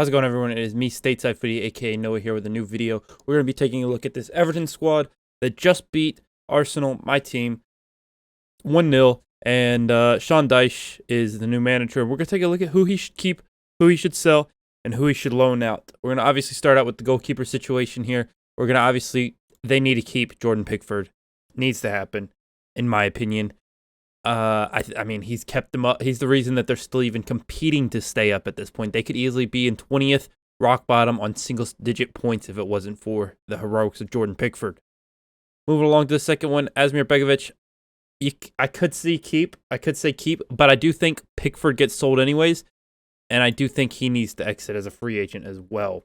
How's it going, everyone? It is me, Stateside Footy, aka Noah, here with a new video. We're going to be taking a look at this Everton squad that just beat Arsenal, my team, 1-0. And Sean Dyche is the new manager. We're going to take a look at who he should keep, who he should sell, and who he should loan out. We're going to obviously start out with the goalkeeper situation here. We're going to they need to keep Jordan Pickford. Needs to happen, in my opinion. I mean, he's kept them up. He's the reason that they're still even competing to stay up at this point. They could easily be in 20th, rock bottom on single-digit points if it wasn't for the heroics of Jordan Pickford. Moving along to the second one, Asmir Begovic. I could say keep, but I do think Pickford gets sold anyways, and I do think he needs to exit as a free agent as well.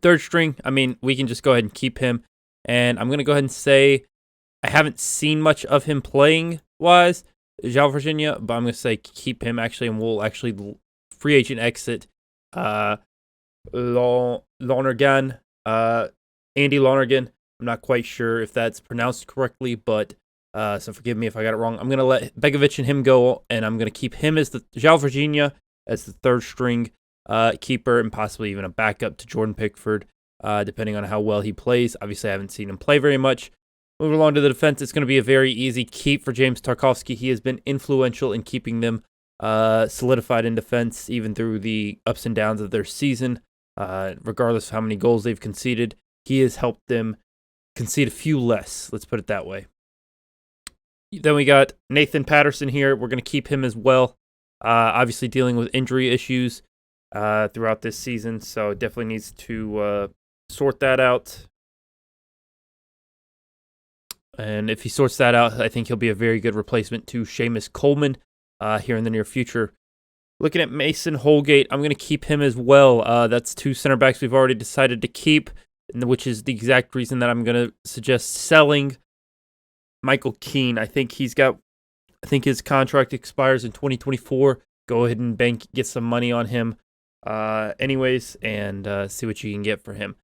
Third string, I mean, we can just go ahead and keep him, and I'm going to go ahead and say I haven't seen much of him playing wise, João Virginia, but I'm going to say keep him actually, and we'll actually free agent exit Lonergan, Andy Lonergan. I'm not quite sure if that's pronounced correctly, but so forgive me if I got it wrong. I'm going to let Begovic and him go, and I'm going to keep him as the João Virginia as the third string keeper, and possibly even a backup to Jordan Pickford, depending on how well he plays. Obviously, I haven't seen him play very much. Moving along to the defense, it's going to be a very easy keep for James Tarkowski. He has been influential in keeping them solidified in defense, even through the ups and downs of their season. Regardless of how many goals they've conceded, he has helped them concede a few less. Let's put it that way. Then we got Nathan Patterson here. We're going to keep him as well. Obviously dealing with injury issues throughout this season, so definitely needs to sort that out. And if he sorts that out, I think he'll be a very good replacement to Seamus Coleman here in the near future. Looking at Mason Holgate, I'm going to keep him as well. That's two center backs we've already decided to keep, which is the exact reason that I'm going to suggest selling Michael Keane. I think his contract expires in 2024. Go ahead and get some money on him anyways, and see what you can get for him.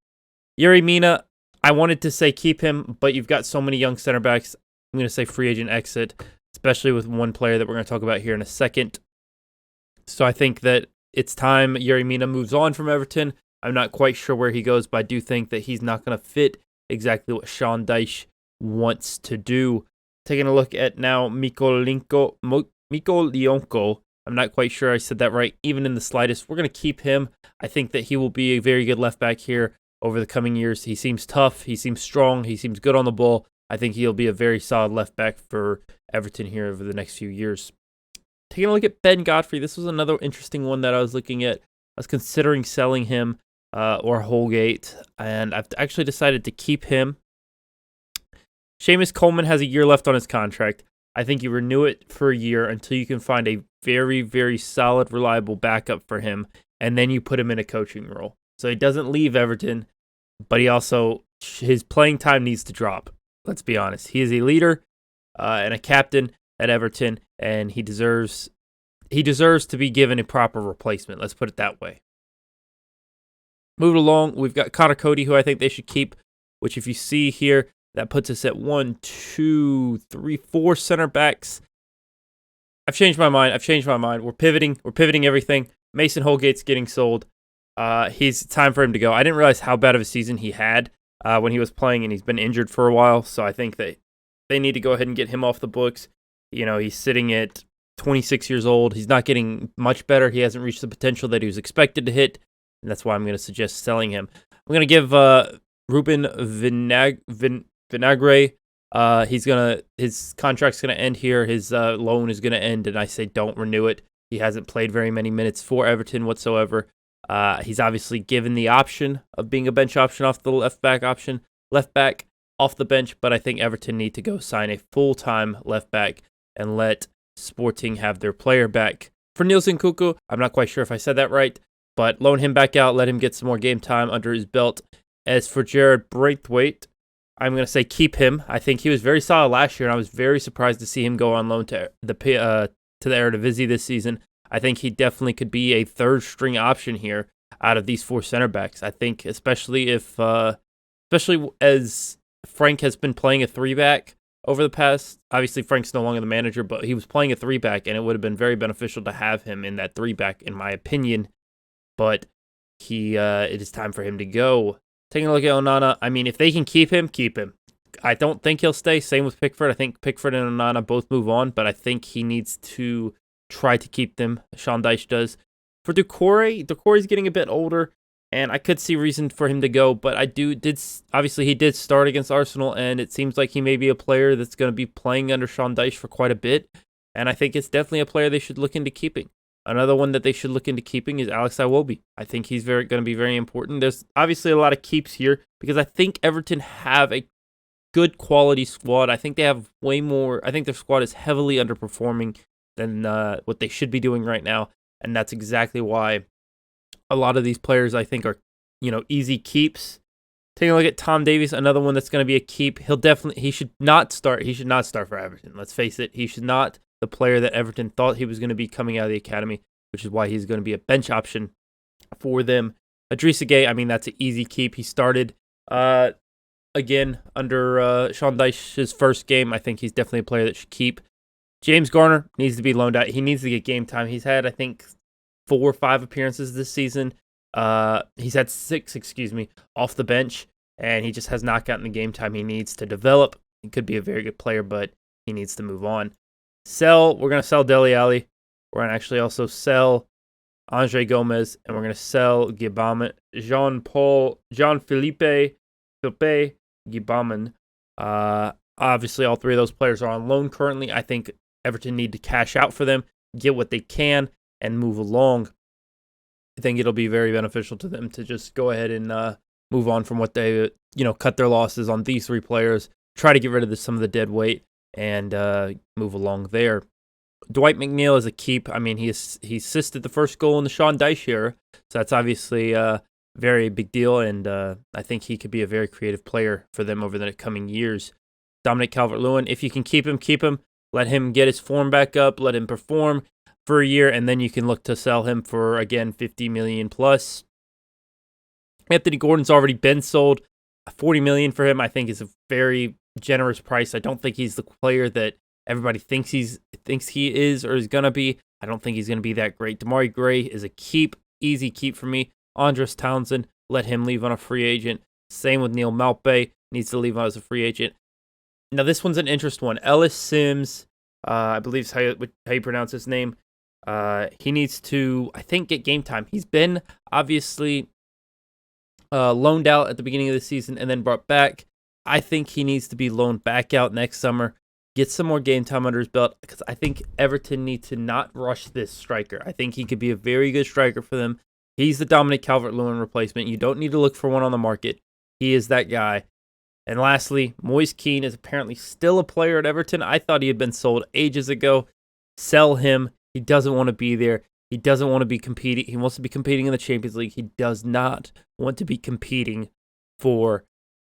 Yerry Mina, I wanted to say keep him, but you've got so many young center backs. I'm going to say free agent exit, especially with one player that we're going to talk about here in a second. So I think that it's time Yerry Mina moves on from Everton. I'm not quite sure where he goes, but I do think that he's not going to fit exactly what Sean Dyche wants to do. Taking a look at now Miko Lionko. I'm not quite sure I said that right, even in the slightest. We're going to keep him. I think that he will be a very good left back here over the coming years. He seems tough. He seems strong. He seems good on the ball. I think he'll be a very solid left back for Everton here over the next few years. Taking a look at Ben Godfrey. This was another interesting one that I was looking at. I was considering selling him or Holgate, and I've actually decided to keep him. Seamus Coleman has a year left on his contract. I think you renew it for a year until you can find a very, very solid, reliable backup for him, and then you put him in a coaching role. So he doesn't leave Everton, but his playing time needs to drop. Let's be honest. He is a leader and a captain at Everton, and he deserves to be given a proper replacement. Let's put it that way. Moving along, we've got Connor Cody, who I think they should keep, which if you see here, that puts us at 1, 2, 3, 4 center backs. I've changed my mind. We're pivoting everything. Mason Holgate's getting sold. He's time for him to go. I didn't realize how bad of a season he had when he was playing, and he's been injured for a while. So I think that they need to go ahead and get him off the books. You know, he's sitting at 26 years old. He's not getting much better. He hasn't reached the potential that he was expected to hit, and that's why I'm going to suggest selling him. I'm going to give Ruben Vinagre. His contract's going to end here. His loan is going to end, and I say don't renew it. He hasn't played very many minutes for Everton whatsoever. He's obviously given the option of being a bench option off the left back off the bench, but I think Everton need to go sign a full-time left back and let Sporting have their player back. For Nielsen Kuku, I'm not quite sure if I said that right, but loan him back out, let him get some more game time under his belt. As for Jared Braithwaite, I'm going to say keep him. I think he was very solid last year, and I was very surprised to see him go on loan to the Eredivisie this season. I think he definitely could be a third-string option here out of these four center backs. I think especially as Frank has been playing a three-back over the past. Obviously, Frank's no longer the manager, but he was playing a three-back, and it would have been very beneficial to have him in that three-back, in my opinion. But it is time for him to go. Taking a look at Onana, I mean, if they can keep him, keep him. I don't think he'll stay. Same with Pickford. I think Pickford and Onana both move on, but I think he needs to try to keep them. Sean Dyche does. For Doucouré's getting a bit older, and I could see reason for him to go, but obviously he did start against Arsenal, and it seems like he may be a player that's going to be playing under Sean Dyche for quite a bit, and I think it's definitely a player they should look into keeping. Another one that they should look into keeping is Alex Iwobi. I think he's going to be very important. There's obviously a lot of keeps here because I think Everton have a good quality squad. I think they have way more. I think their squad is heavily underperforming than what they should be doing right now, and that's exactly why a lot of these players I think are, easy keeps. Taking a look at Tom Davies, another one that's going to be a keep. He should not start. He should not start for Everton. Let's face it. He should not. The player that Everton thought he was going to be coming out of the academy, which is why he's going to be a bench option for them. Idrissa Gueye, I mean, that's an easy keep. He started again under Sean Dyche's first game. I think he's definitely a player that should keep. James Garner needs to be loaned out. He needs to get game time. He's had, I think, 4 or 5 appearances this season. He's had 6, off the bench, and he just has not gotten the game time he needs to develop. He could be a very good player, but he needs to move on. We're going to sell Dele Alli. We're going to actually also sell Andre Gomez, and we're going to sell Jean-Philippe Gbamin. Obviously, all 3 of those players are on loan currently. I think Everton need to cash out for them, get what they can, and move along. I think it'll be very beneficial to them to just go ahead and move on from what they, cut their losses on these 3 players, try to get rid of some of the dead weight, and move along there. Dwight McNeil is a keep. I mean, he assisted the first goal in the Sean Dyche era, so that's obviously a very big deal, and I think he could be a very creative player for them over the coming years. Dominic Calvert-Lewin, if you can keep him, keep him. Let him get his form back up, let him perform for a year, and then you can look to sell him for, again, $50 million plus. Anthony Gordon's already been sold. $40 million for him, I think, is a very generous price. I don't think he's the player that everybody thinks he is or is going to be. I don't think he's going to be that great. Demarai Gray is a keep, easy keep for me. Andros Townsend, let him leave on a free agent. Same with Neil Maupay, needs to leave on as a free agent. Now, this one's an interesting one. Ellis Sims, I believe is how you pronounce his name. He needs to, I think, get game time. He's been obviously loaned out at the beginning of the season and then brought back. I think he needs to be loaned back out next summer, get some more game time under his belt, because I think Everton need to not rush this striker. I think he could be a very good striker for them. He's the Dominic Calvert-Lewin replacement. You don't need to look for one on the market. He is that guy. And lastly, Moise Kean is apparently still a player at Everton. I thought he had been sold ages ago. Sell him. He doesn't want to be there. He doesn't want to be competing. He wants to be competing in the Champions League. He does not want to be competing for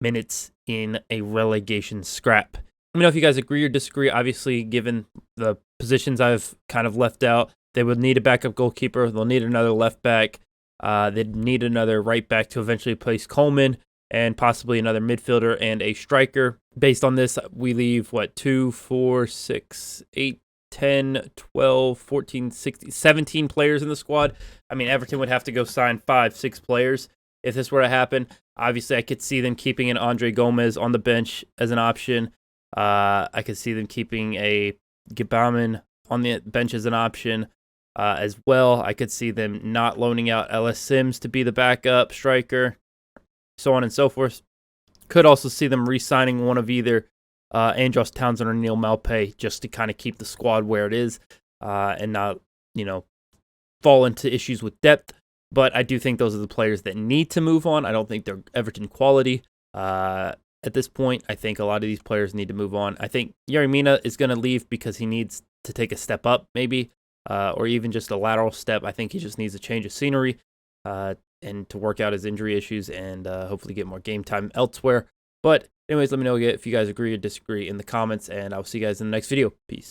minutes in a relegation scrap. Let me know if you guys agree or disagree. Obviously, given the positions I've kind of left out, they would need a backup goalkeeper. They'll need another left back. They'd need another right back to eventually place Coleman, and possibly another midfielder and a striker. Based on this, we leave, 2, 4, 6, 8, 10, 12, 14, 16, 17 players in the squad. I mean, Everton would have to go sign 5, 6 players if this were to happen. Obviously, I could see them keeping an Andre Gomez on the bench as an option. I could see them keeping a Gbamin on the bench as an option as well. I could see them not loaning out Ellis Sims to be the backup striker, so on and so forth. Could also see them re-signing one of either Andros Townsend or Neil Maupay just to kind of keep the squad where it is and not, fall into issues with depth. But I do think those are the players that need to move on. I don't think they're Everton quality at this point. I think a lot of these players need to move on. I think Yerry Mina is going to leave because he needs to take a step up maybe, or even just a lateral step. I think he just needs a change of scenery and to work out his injury issues and hopefully get more game time elsewhere. But anyways, let me know if you guys agree or disagree in the comments, and I'll see you guys in the next video. Peace.